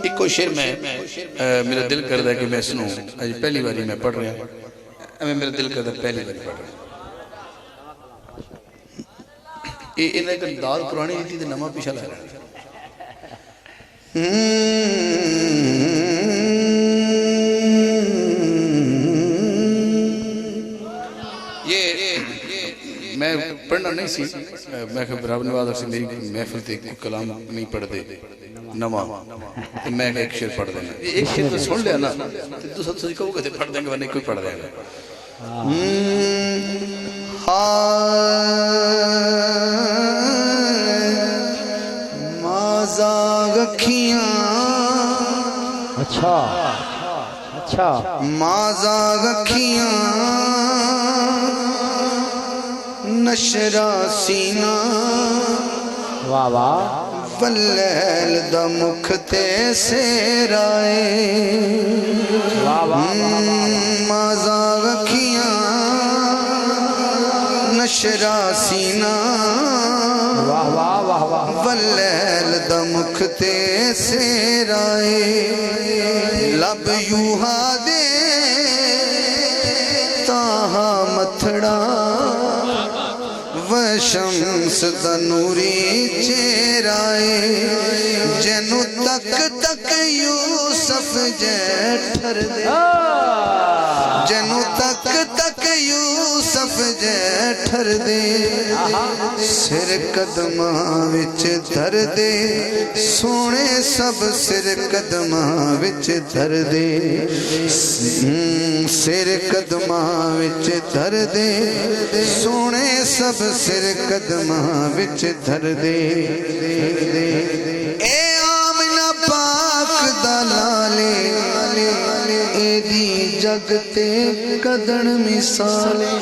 ایک کوئی شعر میں میرا دل کردہ ہے کہ میں سنوں پہلی باری میں پڑھ رہا ہوں میرا دل کردہ پہلی باری پڑھ رہا ہوں انہیں ایک دار پرانی نہیں تھی تو نمہ پیچھا لائے رہا یہ میں پڑھنا نہیں سی میں برابر نواز سے میری محفل تھی کلام نہیں پڑھ دے نما میں ایک شعر پڑھ دینا ایک شعر تو سن لیا نا دوسرا سوچ کہو کہ پڑھ دیں گے ورنہ کوئی پڑھ دیں گا مازاغ کھیاں اچھا مازاغ کھیاں نشرہ سینہ واہ واہ واللیل دا مکھتے سیرائے مازاغ کھیاں نشرہ سینہ واللیل دا مکھتے سیرائے لب یوہا دے تاہا متھڑا وشمس دا نوری چہرائے جنو تک تک یوسف جیٹھر دے جنو تک تک یوسف جیٹھر دے سر قدماں وچ دھر دے سونے سب سر قدماں وچ دھر دے سر قدماں وچ دھر دے سونے سب سر قدماں وچ دھر دے اے آمنہ پاک دلالے اے دی جگتے قدن مثالے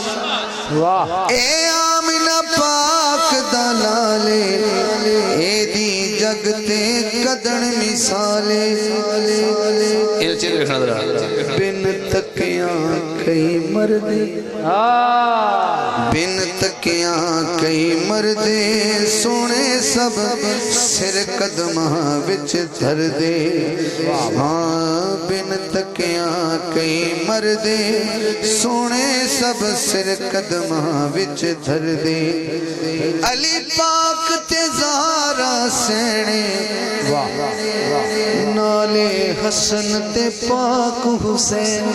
اے آمنہ پاک دلالے اے دی جگتے قدن مثالے بن تکیاں کئی مردے بن تکیاں کئی مردے سونے سب سر قدماں وچ دھر دے بن تکیاں کئی مردے سونے سب سر قدماں وچ دھر دے علی پاک تے زہرا سینے نالے حسن تے پاک حسین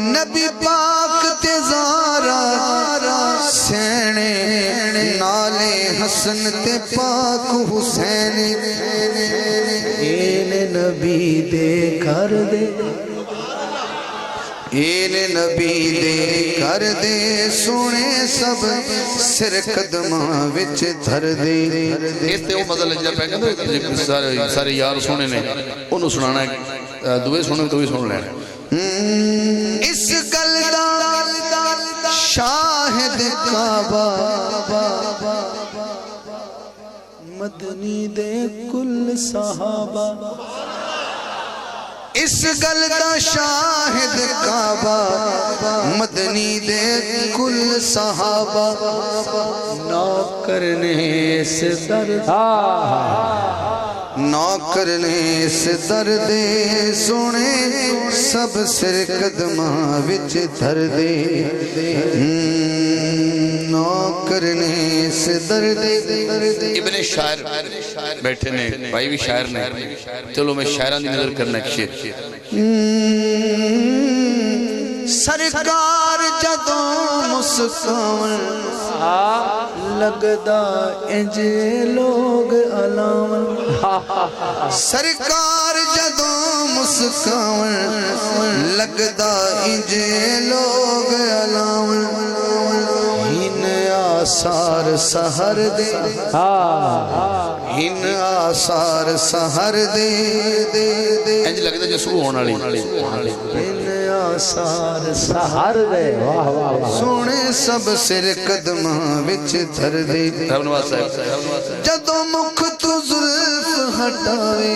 نبی پاک تے زہرا سینے نالے حسن تے پاک حسین این نبی دے کر دے این نبی دے کر دے سونے سب سر قدماں وچ دھر دے اس تے وہ مزہ لجا پہ گا سارے یار سونے نے انہوں سنانا ہے دوئے سونے دوئے سن لینا اس گلدہ شاہد کعبہ مدنی دے کل صحابہ اس گلدہ شاہد کعبہ مدنی دے کل صحابہ نوکر نے سے درد نوکر نے سے درد سونے سب سر قدماں وچ دھر دے نوکر نے سے درد ابن شاعر بیٹھے نے بھائی بھی شاعر نے چلو میں شاعران دی نظر کرنا ایک شعر سرکار جدوں مسکان لگدا انج لوگ علاون سرکار جدوں مسکان لگدا انج لوگ علاون ہن آثار سہر دے ہن آثار سہر دے انج لگدا جو صبح ہونا لی آثار سہر دے سونے سب سر قدماں وچ دھر دے جدوں مکھ تو زلف ہٹاوے